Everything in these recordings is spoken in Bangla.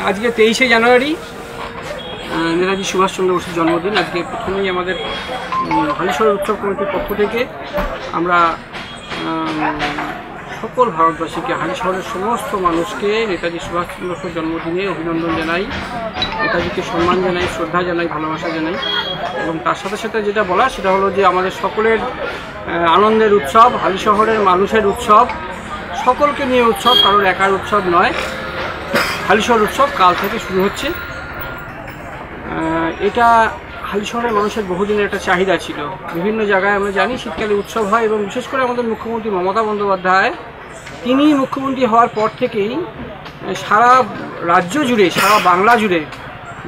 आज के 23 জানুয়ারি নেতাজি সুভাষচন্দ্র বসুর জন্মদিন। আজকে প্রথমেই আমাদের হালিশহর উৎসব কমিটির পক্ষ থেকে আমরা সকল ভারতবাসীকে, হালিশহরের সমস্ত মানুষকে নেতাজি সুভাষচন্দ্র বসুর জন্মদিনে অভিনন্দন জানাই, নেতাজিকে সম্মান জানাই, শ্রদ্ধা জানাই, ভালোবাসা জানাই। এবং তার সাথে সাথে যেটা বলা সেটা হলো যে আমাদের সকলের আনন্দের উৎসব, হালিশহরের মানুষের উৎসব, সকলকে নিয়ে উৎসব, কারোর একার উৎসব নয়। হালিশহর উৎসব কাল থেকে শুরু হচ্ছে। এটা হালিশহরের মানুষের বহুদিনের একটা চাহিদা ছিল। বিভিন্ন জায়গায় আমরা জানি শীতকালে উৎসব হয় এবং বিশেষ করে আমাদের মুখ্যমন্ত্রী মমতা বন্দ্যোপাধ্যায়, তিনি মুখ্যমন্ত্রী হওয়ার পর থেকেই সারা রাজ্য জুড়ে, সারা বাংলা জুড়ে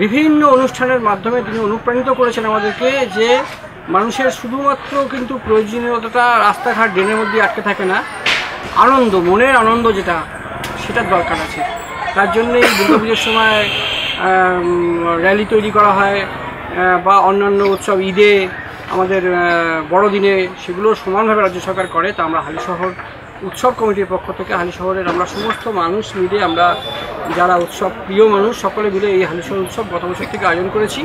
বিভিন্ন অনুষ্ঠানের মাধ্যমে তিনি অনুপ্রাণিত করেছেন আমাদেরকে যে মানুষের শুধুমাত্র কিন্তু প্রয়োজনীয়তা রাস্তাঘাট ড্রেনের মধ্যে আটকে থাকে না, আনন্দ, মনের আনন্দ যেটা, সেটার দরকার আছে। তার জন্যই দুর্গাপুজোর সময় র্যালি তৈরি করা হয় বা অন্যান্য উৎসব, ঈদে, আমাদের বড়দিনে, সেগুলো সমানভাবে রাজ্য সরকার করে। তা আমরা হালিশহর উৎসব কমিটির পক্ষ থেকে হালিশহরের আমরা সমস্ত মানুষ মিলে, আমরা যারা উৎসব প্রিয় মানুষ সকলে মিলে এই হালিশহর উৎসব গত বছর থেকে আয়োজন করেছি।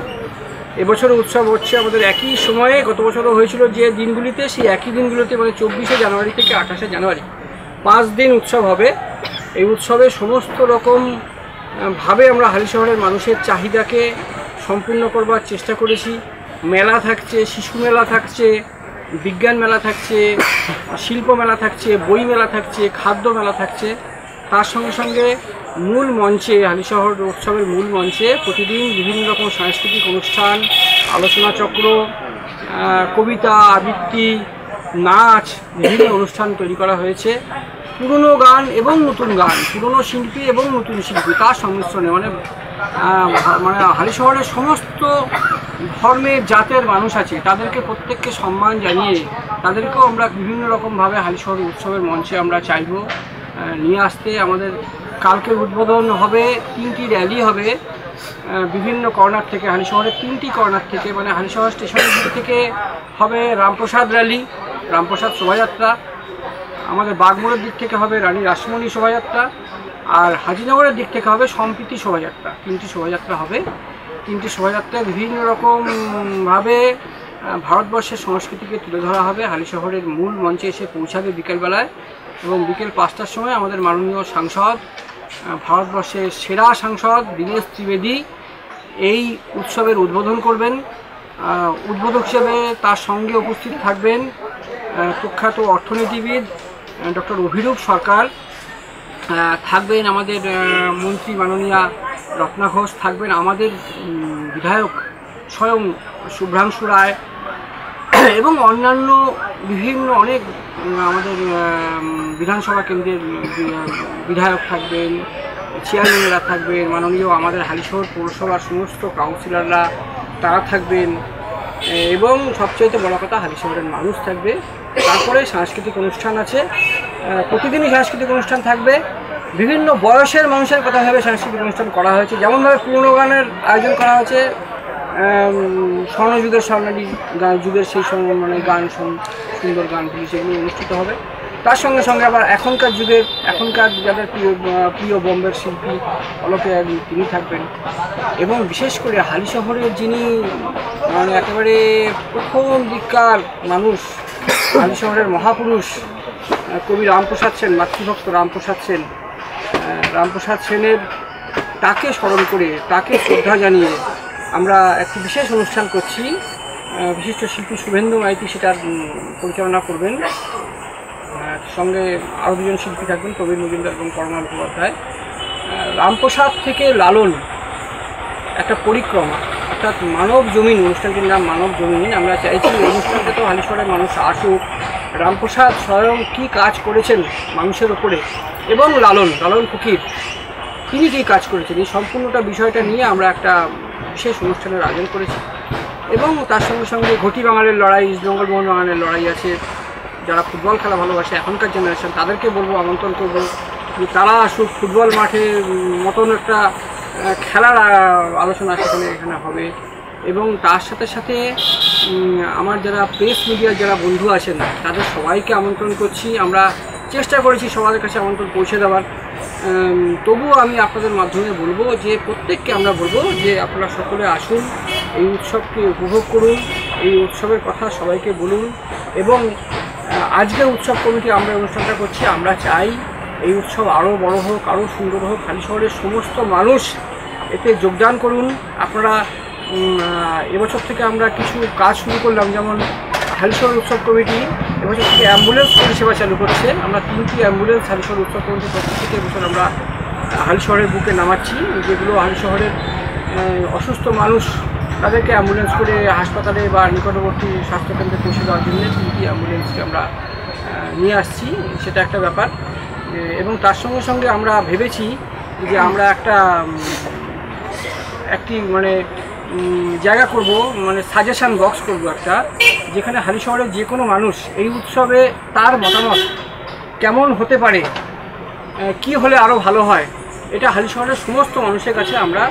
এবছরও উৎসব হচ্ছে আমাদের একই সময়ে, গত বছরও হয়েছিল যে দিনগুলিতে, সেই একই দিনগুলোতে, মানে 24শে জানুয়ারি থেকে 28শে জানুয়ারি 5 দিন উৎসব হবে। এই উৎসবে সমস্ত রকম ভাবে আমরা হালিশহরের মানুষের চাহিদাকে সম্পূর্ণ করবার চেষ্টা করেছি। মেলা থাকছে, শিশু মেলা থাকছে, বিজ্ঞান মেলা থাকছে, শিল্প মেলা থাকছে, বই মেলা থাকছে, খাদ্য মেলা থাকছে। তার সঙ্গে সঙ্গে মূল মঞ্চে, হালিশহর উৎসবের মূল মঞ্চে প্রতিদিন বিভিন্ন রকম সাংস্কৃতিক অনুষ্ঠান, আলোচনা চক্র, কবিতা আবৃত্তি, নাচ, বিভিন্ন অনুষ্ঠান তৈরি করা হয়েছে। পুরনো গান এবং নতুন গান, পুরনো শিল্পী এবং নতুন শিল্পী, তার সংমিশ্রণে মানে হালিশহরের সমস্ত ধর্মের জাতের মানুষ আছে, তাদেরকে প্রত্যেককে সম্মান জানিয়ে তাদেরকেও আমরা বিভিন্ন রকমভাবে হালিশহর উৎসবের মঞ্চে আমরা চাইব নিয়ে আসতে। আমাদের কালকে উদ্বোধন হবে, 3টি র্যালি হবে বিভিন্ন কর্নার থেকে, হালিশহরের 3টি কর্নার থেকে, মানে হালিশহর স্টেশনের দিক থেকে হবে রামপ্রসাদ র্যালি, রামপ্রসাদ শোভাযাত্রা, আমাদের বাগমোড়ের দিক থেকে হবে রানী রাসমণি শোভাযাত্রা, আর হাজিনগরের দিক থেকে হবে সম্প্রীতি শোভাযাত্রা। 3টি শোভাযাত্রা হবে। 3টি শোভাযাত্রা বিভিন্ন রকমভাবে ভারতবর্ষের সংস্কৃতিকে তুলে ধরা হবে। হালিশহরের মূল মঞ্চে এসে পৌঁছাবে বিকেলবেলায়, এবং বিকেল 5টার সময় আমাদের মাননীয় সাংসদ, ভারতবর্ষের সেরা সাংসদ দীনেশ ত্রিবেদী এই উৎসবের উদ্বোধন করবেন। উদ্বোধক হিসেবে তার সঙ্গে উপস্থিত থাকবেন প্রখ্যাত অর্থনীতিবিদ ডক্টর অভিরূপ সরকার, থাকবেন আমাদের মন্ত্রী মাননীয়া রত্না ঘোষ, থাকবেন আমাদের বিধায়ক স্বয়ং শুভ্রাংশু রায়, এবং অন্যান্য বিভিন্ন অনেক আমাদের বিধানসভা কেন্দ্রের বিধায়ক থাকবেন, চেয়ারম্যানেরা থাকবেন, মাননীয় আমাদের হালিশহর পৌরসভার সমস্ত কাউন্সিলররা তারা থাকবেন, এবং সবচেয়ে বড় কথা হালিশহরের মানুষ থাকবে। তারপরে সাংস্কৃতিক অনুষ্ঠান আছে, প্রতিদিনই সাংস্কৃতিক অনুষ্ঠান থাকবে। বিভিন্ন বয়সের মানুষের কথা ভেবে সাংস্কৃতিক অনুষ্ঠান করা হয়েছে, যেমনভাবে পুরনো গানের আয়োজন করা হয়েছে, স্বর্ণযুগের, স্বর্ণালী যুগের সেই সময় মানে গান, সুন্দর গানগুলি সেগুলো অনুষ্ঠিত হবে। তার সঙ্গে সঙ্গে আবার এখনকার যুগের, এখনকার যাদের প্রিয় বোম্বের শিল্পী অলোকে তিনি থাকবেন। এবং বিশেষ করে হালিশহরের যিনি মানে একেবারে প্রথম দিককার মানুষ, হালিশহরের মহাপুরুষ কবি রামপ্রসাদ সেন, মাতৃভক্ত রামপ্রসাদ সেন, রামপ্রসাদ সেনের তাকে স্মরণ করে, তাকে শ্রদ্ধা জানিয়ে আমরা একটি বিশেষ অনুষ্ঠান করছি। বিশিষ্ট শিল্পী শুভেন্দু মাইতি সেটার পরিচালনা করবেন, সঙ্গে আরও 2জন শিল্পী থাকবেন, প্রবীণ মজুমদার এবং পরমা মুখোপাধ্যায়। রামপ্রসাদ থেকে লালন একটা পরিক্রমা, অর্থাৎ মানব জমিন, অনুষ্ঠানটির নাম মানব জমিন। আমরা চাইছি এই অনুষ্ঠানটা তো হালিশহরের মানুষ আসুক, রামপ্রসাদ স্বয়ং কী কাজ করেছেন মানুষের ওপরে, এবং লালন ফকির তিনি কী কাজ করেছেন, এই সম্পূর্ণটা বিষয়টা নিয়ে আমরা একটা বিশেষ অনুষ্ঠানের আয়োজন করেছি। এবং তার সঙ্গে সঙ্গে ঘটি বাঙালির লড়াই, ইস্টবেঙ্গল মোহন বাঙালির লড়াই আছে। যারা ফুটবল খেলা ভালোবাসে এখনকার জেনারেশন, তাদেরকে বলবো, আমন্ত্রণ করবো যে তারা আসুক। ফুটবল মাঠের মতন একটা খেলার আলোচনা এখানে হবে। এবং তার সাথে সাথে আমার যারা প্রেস মিডিয়ার যারা বন্ধু আছেন তাদের সবাইকে আমন্ত্রণ করছি। আমরা চেষ্টা করেছি সবার কাছে আমন্ত্রণ পৌঁছে দেওয়ার। তবুও আমি আপনাদের মাধ্যমে বলবো যে প্রত্যেককে আমরা বলবো যে আপনারা সকলে আসুন, এই উৎসবকে উপভোগ করুন, এই উৎসবের কথা সবাইকে বলুন। এবং আজকে উৎসব কমিটি আমরা অনুষ্ঠানটা করছি, আমরা চাই এই উৎসব আরও বড় হোক, আরও সুন্দর হোক। হালিশহরের সমস্ত মানুষ এতে যোগদান করুন। আপনারা এবছর থেকে আমরা কিছু কাজ শুরু করলাম, যেমন হালিশহর উৎসব কমিটি এবছর থেকে অ্যাম্বুলেন্স পরিষেবা চালু করছে। আমরা 3টি অ্যাম্বুলেন্স হালিশহর উৎসব কমিটির পক্ষ থেকে এবছর আমরা হালিশহরের বুকে নামাচ্ছি, যেগুলো হালিশহরের অসুস্থ মানুষ তাদেরকে অ্যাম্বুলেন্স করে হাসপাতালে বা নিকটবর্তী স্বাস্থ্যকেন্দ্রে পৌঁছে দেওয়ার জন্য 3টি অ্যাম্বুলেন্সকে আমরা নিয়ে আসছি। সেটা একটা ব্যাপার। এবং তার সঙ্গে সঙ্গে আমরা ভেবেছি যে আমরা একটি জায়গা করব, সাজেশান বক্স করব একটা, যেখানে হালিশহরের যে কোনো মানুষ এই উৎসবে তার মতামত কেমন হতে পারে, কি হলে আরও ভালো হয়, এটা হালিশহরের সমস্ত মানুষের কাছে আমরা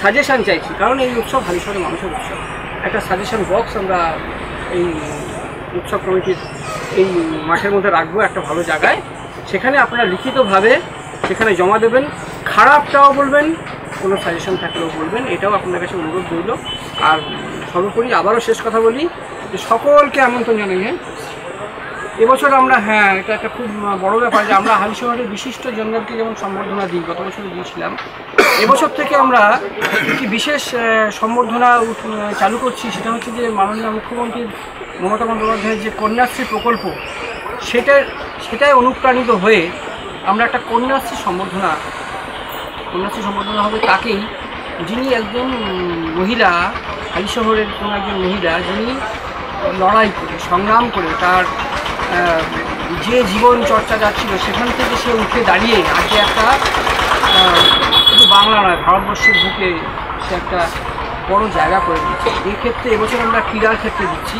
সাজেশান চাইছি। কারণ এই উৎসব হালিশহরের মানুষের উৎসব। একটা সাজেশান বক্স আমরা এই উৎসব কমিটির এই মাঠের মধ্যে রাখবো একটা ভালো জায়গায়। সেখানে আপনারা লিখিতভাবে সেখানে জমা দেবেন, খারাপটাও বলবেন, কোনো সাজেশন থাকলেও বলবেন, এটাও আপনাদের কাছে অনুরোধ রইল। আর সর্বোপরি আবারও শেষ কথা বলি যে সকলকে আমন্ত্রণ জানাই। এবছর আমরা এটা একটা খুব বড় ব্যাপার যে আমরা হালিশহরের বিশিষ্ট জনদেরকে যেমন সম্বর্ধনা দিই, গত বছর দিয়েছিলাম, এবছর থেকে আমরা একটি বিশেষ সম্বর্ধনা চালু করছি। সেটা হচ্ছে যে মাননীয় মুখ্যমন্ত্রী মমতা বন্দ্যোপাধ্যায়ের যে কন্যাশ্রী প্রকল্প, সেটাই অনুপ্রাণিত হয়ে আমরা একটা কন্যাশ্রী সম্বর্ধনা হবে তাকেই, যিনি একজন মহিলা, হালিশহরের কোনো একজন মহিলা, যিনি লড়াই করে সংগ্রাম করে তার যে জীবন চর্চা যাচ্ছিল সেখান থেকে সে উঠে দাঁড়িয়ে আজকে একটা শুধু বাংলা নয় ভারতবর্ষের বুকে সে একটা বড় জায়গা করে দিচ্ছে। এই ক্ষেত্রে এবছর আমরা ক্রীড়ার ক্ষেত্রে দিচ্ছি,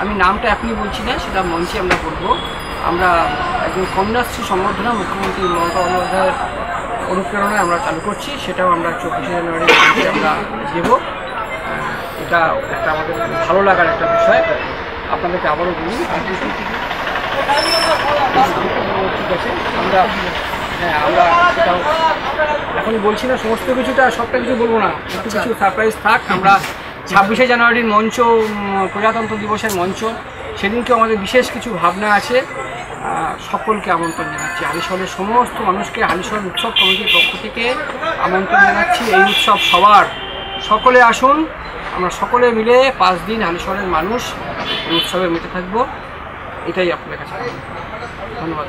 আমি নামটা এখনই বলছি না, সেটা মঞ্চে আমরা করবো। আমরা একজন কন্যাশ্রী সম্বর্ধনা মুখ্যমন্ত্রী মমতা বন্দ্যোপাধ্যায়ের অনুপ্রেরণায় আমরা চালু করছি, সেটাও আমরা 24শে জানুয়ারি আমরা দেব। এটা একটা আমাদের ভালো লাগার একটা বিষয়। আপনাদেরকে আবারও বলি, ঠিক আছে, আমরা সেটাও এখন বলছি না, সমস্ত কিছুটা সবটা কিছু বলবো না, একটু কিছু সারপ্রাইজ থাক। আমরা 26শে জানুয়ারির মঞ্চ, প্রজাতন্ত্র দিবসের মঞ্চ, সেদিনকেও আমাদের বিশেষ কিছু ভাবনা আছে। সকলকে আমন্ত্রণ জানাচ্ছি, হালিশহরের সমস্ত মানুষকে হালিশহর উৎসব কমিটির পক্ষ থেকে আমন্ত্রণ জানাচ্ছি। এই উৎসব সবার, সকলে আসুন, আমরা সকলে মিলে 5 দিন হালিশহরের মানুষ এই উৎসবে মেতে থাকবো। এটাই আপনাদের কাছে ধন্যবাদ।